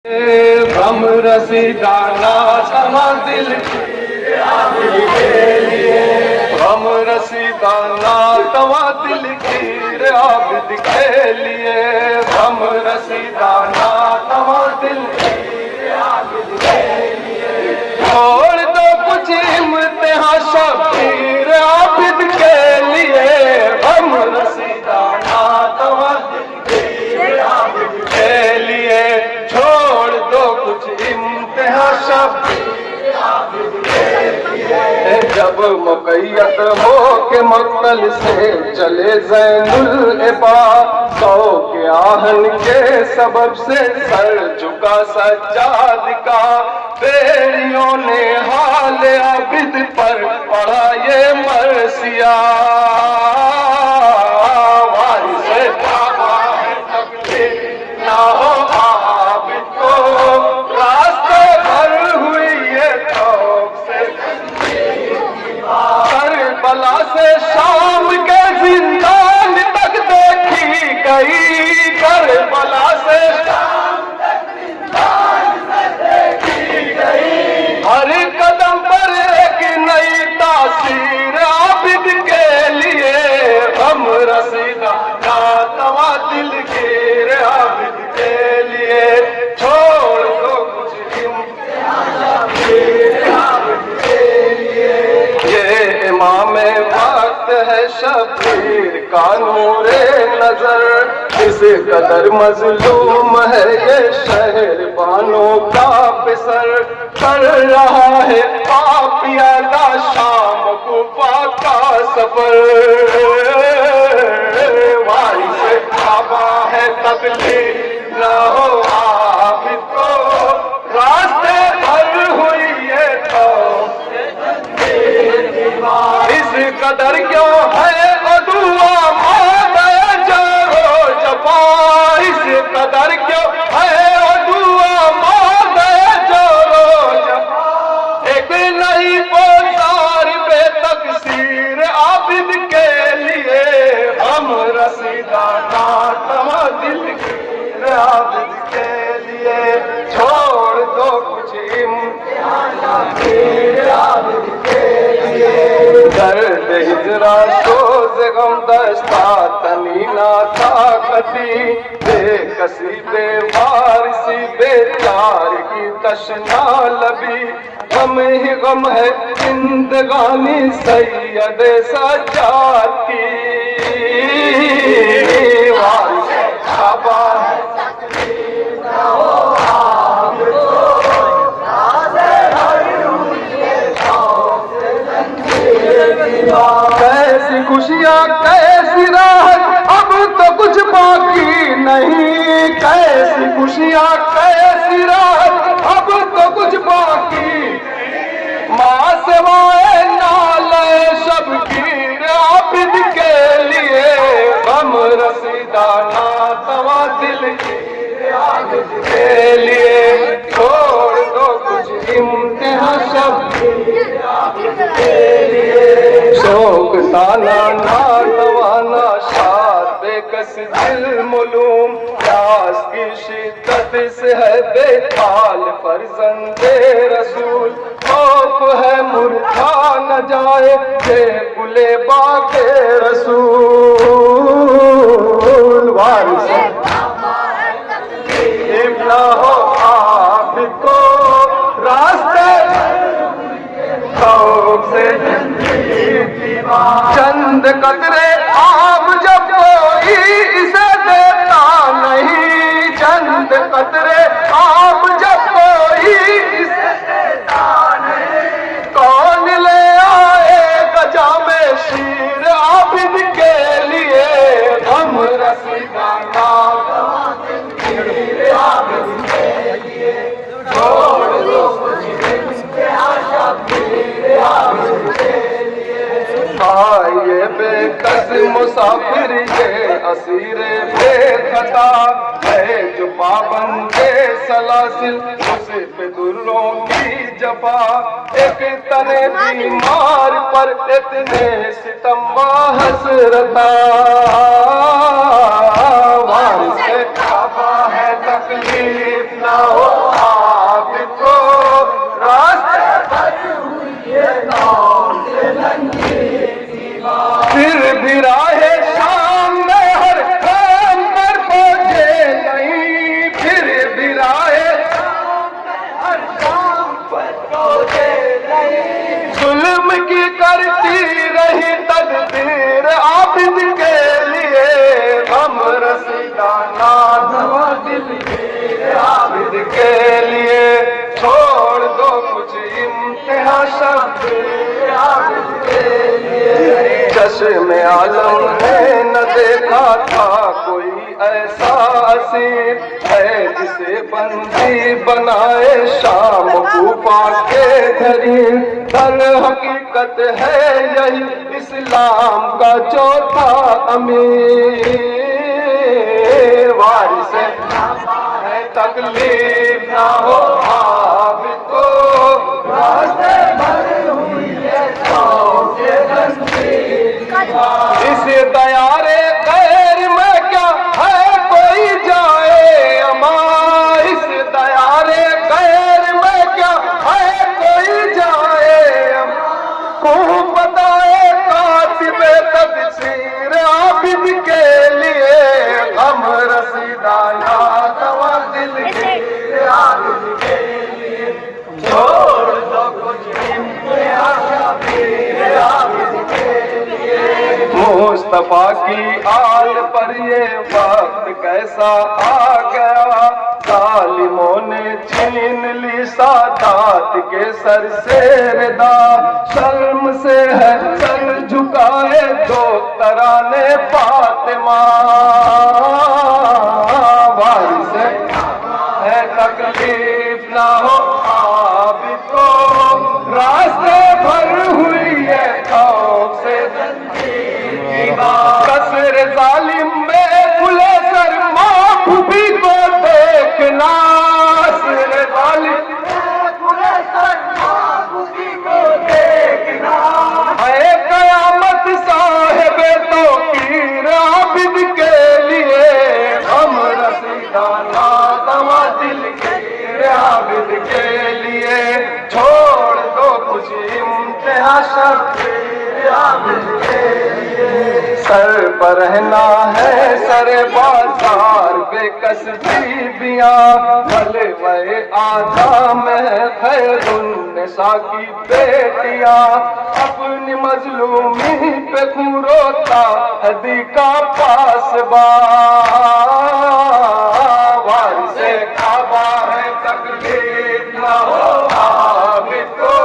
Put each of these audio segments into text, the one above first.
हम रसीदाना समा दिल के लिए, हम रसीदाना तवा दिल की आबिद के लिए, हम रसीदाना तवा दिल की आबिद के लिए। छोड़ दो कुछ इम्तिहा शबीर आबिद के लिए, हम रसीदाना तवा दिल की आबिद के लिए। छोड़ दो कुछ इम्तिहा शबीर आबिद के लिए। जब मुक़य्यद हो के मक्तल से चले ज़ैनुल इबाद, सौ के आहन के सबब से सर झुका सज्जाद का, बेड़ियों ने हाल आबिद पर पढ़ा ये मरसिया। वारिसे काबा है तकलीफ ना हो आबिद को, रास्ते भर हुई ये खौफ से करबला से शाम के जिंदान तक देखी गई, करबला से शाम तक जिंदान तक देखी गई। हर कदम पर एक नई तासीर आबिद के लिए, हम रसीदाना तवा दिल के आबिद के लिए। छोड़ दो कुछ इम्तिहा शबीर आबिद के लिए। ये इमामे वक्त है शबीर का नूरे नजर, इस कदर मजलूम है ये शहर बानों का पिसर। कर रहा है पापियादा शाम गुफा का सफर, वारिसे काबा है तकलीफ न हो आबिद को, रास्ते भर हुई ये खौफ इस कदर क्यों है अदुआ मादा जारो जफा, इस कदर क्यों है अदुआ मादा जारो जफा। एक नई पोजार बेतकसीर आबिद के लिए, हम रसीदाना तवा दिल के आबिद के लिए। छोड़ दो कुछ इम्तिहा शबीर आबिद के लिए। दर्द हिजरा सोज गम दस्ता तनीना ताकती, बेकसी बेवारसी बेचार की तशना लबी। गम ही गम है जिंदगानी सैयद सज्जाद की, वारिसे काबा है तकलीफ न हो आबिद को, कैसी खुशियाँ कैसी राहत अब तो कुछ बाकी नहीं, कैसी खुशियाँ कैसी राहत अब तो कुछ बाकी। माँ सेवाए नाले शबीर आबिद के लिए, हम रसीदाना तवा दिल के आबिद के लिए। छोड़ दो कुछ इम्तिहा शबीर आबिद के लिए। शौक ताना ना तवाना शाद बेकस दिल मुलूम, प्यास की शिद्दत से है बेहाल फर्जंदे रसूल। खौफ है मुरझा न जाए जे गुले बाके रसूल, वारिसे तकलीफ न हो आबिद को, रास्ते खौफ से चंद कतरे आब जब कोई इसे देता नहीं, चंद कतरे आब जब कोई इसे देता नहीं। कौन ले आएगा जामे शीर आबिद के लिए, हम रसीदाना तवा दिल के आबिद के लिए। छोड़ दो कुछ इम्तिहा शबीर आबिद के लिए। ये बेकस मुसाफिर ये असीरे बेखता है, जो पाबंदे सलासिल उस पे दुर्रों की जफा। एक तने बीमार पर इतने सितम हसरता, वारिसे काबा है तकलीफ ना हो करती रही तकदीर आबिद के लिए, गम रसीदा नाज़वा दिल के आबिद के लिए। छोड़ दो कुछ इम्तिहा शब्द आबिद के लिए। चश्मे आलम ने न देखा था कोई ऐसा असीर है जिसे बंदी बनाए शाम कूफा के धरीर। दर हकीकत है यही इस्लाम का चौथा अमीर। वारिस है तकलीफ ना हो आबिद को, रास्ते भर हुई है खौफ के जंजीर। इस तैयारे गैर में क्या है कोई जाए अमा, इस तैयारे गैर में क्या है कोई जाए अमा। को बताए कातिबे तकसीर आबिद के लिए, गम रसीदा नाज़वा दिल के आबिद के लिए। छोड़ दो कुछ इम्तिहा शबीर आबिद के लिए। मुस्तफा की आल पर ये वक्त कैसा आ गया, जालिमों ने छीन ली सादात के सर से रिदा। शर्म से है सर झुकाए दो तराने फातिमा। वारिस है तकलीफ ना हो आबिद को, रास्ते भर हुई है खौफ से जंजीर। कसर जालिम में खुले सर महबूबी को देखना, कसर जालिम में खुले सर महबूबी को देखना। है कयामत साहिबे तौकीर आबिद के लिए, गम रसीदा नाज़वा दिल के आबिद के लिए। छोड़ दो कुछ इम्तिहा शबीर आबिद के लिए। सर पर रहना है सर बाजार बेकस बीबियां, भले वह आधा में खैरुन्निसा की बेटियां। अपनी मजलूमी पे खून रोता हदी का पासबा। वारिस काबा है तकलीफ ना हो आबिद को,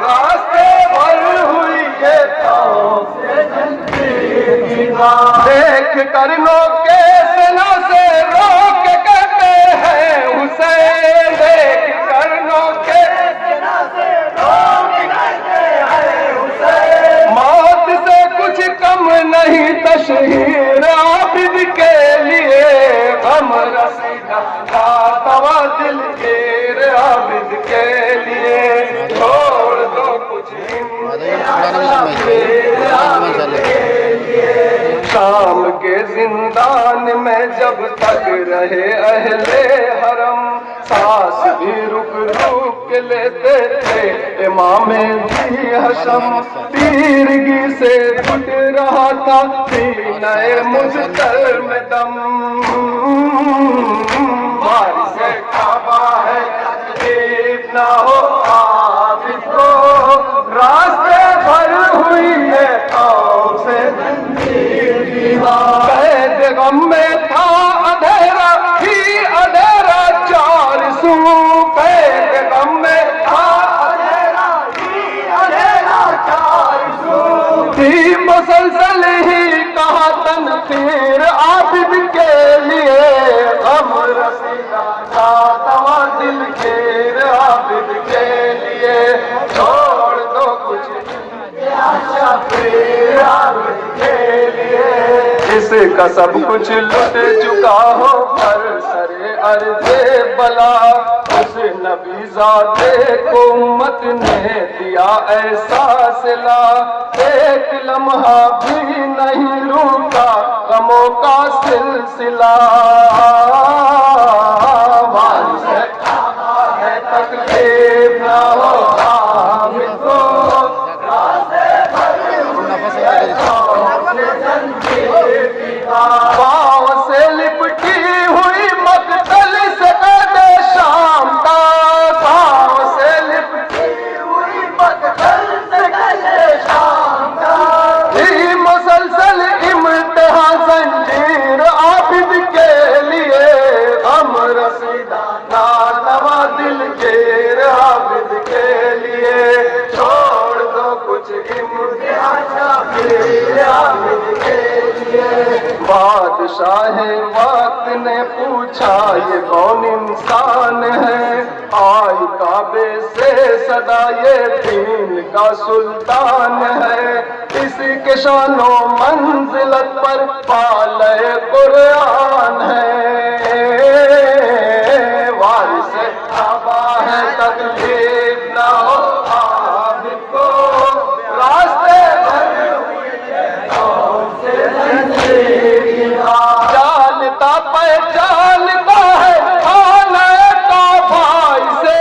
रास्ते भर हुई है खौफ से जंजीर। देख कर नो के सेना से रोक कहते हैं हुसैन, देख कर नो के सेना से रोक कहते हैं हुसैन। मौत से कुछ कम नहीं तशहीर आबिद के लिए, गम रसीदा नाज़वा दिल के आबिद के लिए। छोड़ दो कुछ इम्तिहा शबीर आबिद के लिए। शाम के जिंदान में जब तक रहे अहले हरम, सांस भी रुक रुक के लेते थे इमामे भी हशम। तीरगी से घुट रहा था सीने मुज़तर में दम। वारिस काबा है तकलीफ ना हो आबिद को, रास्ते भर हुई है खौफ से जंजीर। कैद गम में था अंधेरा ही अंधेरा चार सू, कैद गम में था अंधेरा ही अंधेरा चार सू। थी मुसलसल ही कहा तनखीर आबिद के लिए, गम रसीदा नाज़वा दिल के आबिद के लिए। छोड़ दो कुछ इम्तिहा शबीर आबिद के लिए। इसका सब कुछ लुट चुका हो पर सरे अर्ज़े बला, उस नबी ज़ाते को उम्मत ने दिया ऐसा सिला। एक लम्हा भी नहीं रुका गमों का सिलसिला। वारिस है तकलीफ ना हो आबिद को, रास्ते भर हुई है खौफ से जंजीर। पाँव से लिपटी हुई मक़तल से कदे शाम का, पाँव से लिपटी हुई मक़तल से कदे नातवा दिल के आबिद के लिए छोड़ दो कुछ इम्तिहान शाबिर आबिद के लिए। बादशाह वक्त ने पूछा ये कौन इंसान है, आई काबे से सदा ये दीन का सुल्तान है, इसी के शानो मंजिलत पर पाले कुरान है, वारिस काबा है तकलीफ न हो आबिद को, रास्ते भरे हुए जानता पहचानता है आने का भाई से,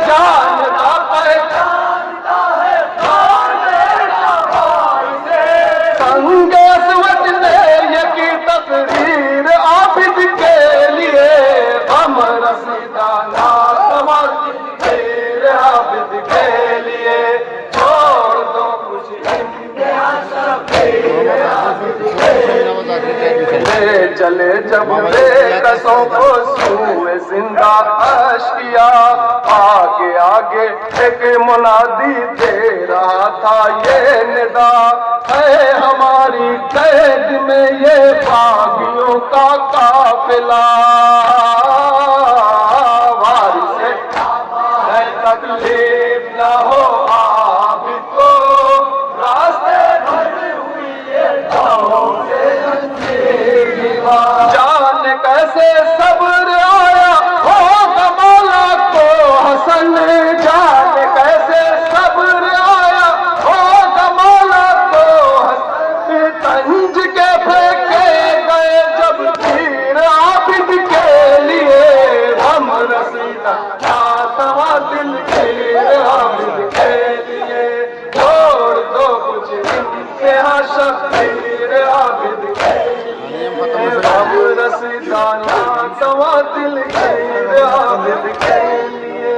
जानता पहचानता है आने का भाई से, संगे असवद ने यकी तकरीर आबिद के लिए, हम रसीदा नातवा दिल आबिद के लिए छोड़ दो कुछ इम्तिहान शाबिर आबिद के लिए। चले जब बेकसों को सूए जिंदा अश्किया, आगे आगे एक मुनादी दे रहा था ये निदा, है हमारी कैद में ये बागियों का काफिला, वारिस है तकलीफ न हो आबिद को, रास्ते भरे हुई ये गाँव से जान कैसे सब्र आया हो मौला को हसन, जान कैसे सब्र आया हो मौला को हसन, तंज के फेंके गए जब तीर आबिद के लिए, हम रसीदा नातवा दिल के आबिद के लिए छोड़ दो कुछ इम्तिहान शाबिर आबिद के लिए, हम रसीदा नातवा दिल के आबिद के लिए।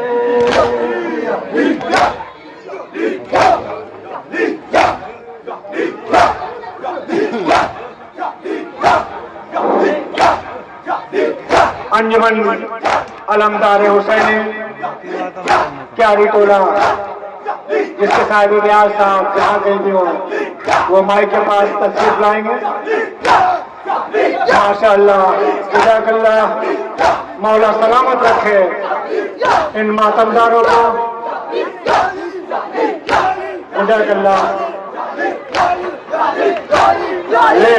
अंजुमन अलमदार हुसैनी क्यारी टोला, जिसके साहिब ब्याज साहब जहाँ गए भी हो वो माई के पास तशरीफ लाएंगे। माशाअल्लाह, जज़ाकल्लाह, मौला सलामत रखे इन मातमदारों को, जज़ाकल्लाह। ले